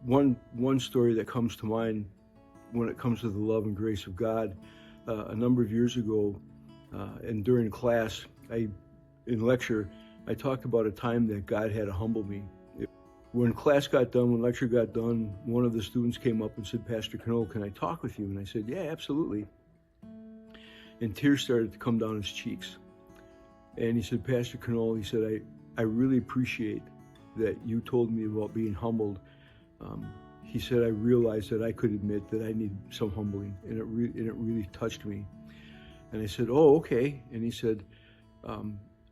One story that comes to mind when it comes to the love and grace of God, a number of years ago, and during class, in lecture, I talked about a time that God had to humble me. When class got done, when lecture got done, one of the students came up and said, "Pastor Knoll, can I talk with you?" And I said, "Yeah, absolutely." And tears started to come down his cheeks. And he said, "Pastor Knoll," he said, I really appreciate that you told me about being humbled. He said, "I realized that I could admit that I need some humbling, and it really touched me." And I said, "Oh, okay." And he said,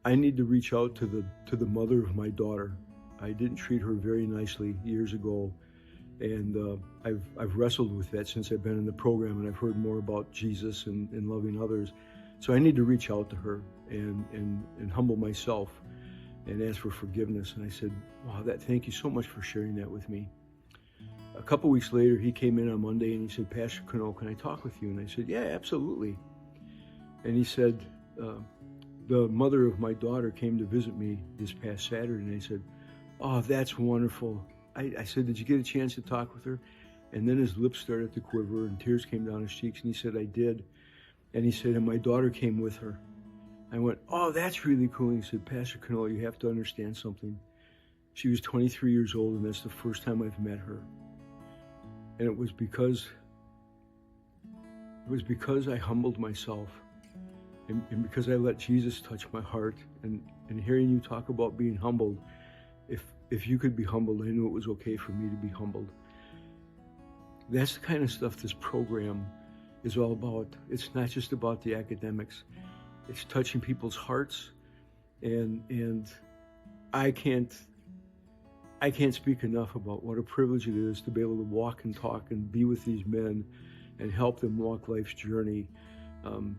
"I need to reach out to the mother of my daughter. I didn't treat her very nicely years ago, and I've wrestled with that since I've been in the program, and I've heard more about Jesus and loving others. So I need to reach out to her and humble myself and ask for forgiveness." And I said, "Wow, thank you so much for sharing that with me." A couple weeks later, he came in on Monday and he said, "Pastor Knoll, can I talk with you?" And I said, "Yeah, absolutely." And he said, "The mother of my daughter came to visit me this past Saturday." And I said, "Oh, that's wonderful." I said, "Did you get a chance to talk with her?" And then his lips started to quiver and tears came down his cheeks. And he said, "I did." And he said, "And my daughter came with her." I went, "Oh, that's really cool." And he said, "Pastor Knoll, you have to understand something. She was 23 years old, and that's the first time I've met her. And it was because I humbled myself, and because I let Jesus touch my heart. And hearing you talk about being humbled, if you could be humbled, I knew it was okay for me to be humbled." That's the kind of stuff this program is all about. It's not just about the academics. It's touching people's hearts, and I can't speak enough about what a privilege it is to be able to walk and talk and be with these men and help them walk life's journey.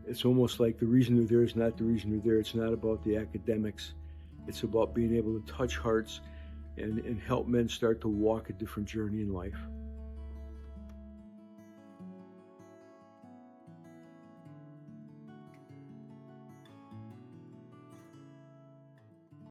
It's almost like the reason they're there is not the reason they're there. It's not about the academics. It's about being able to touch hearts and help men start to walk a different journey in life.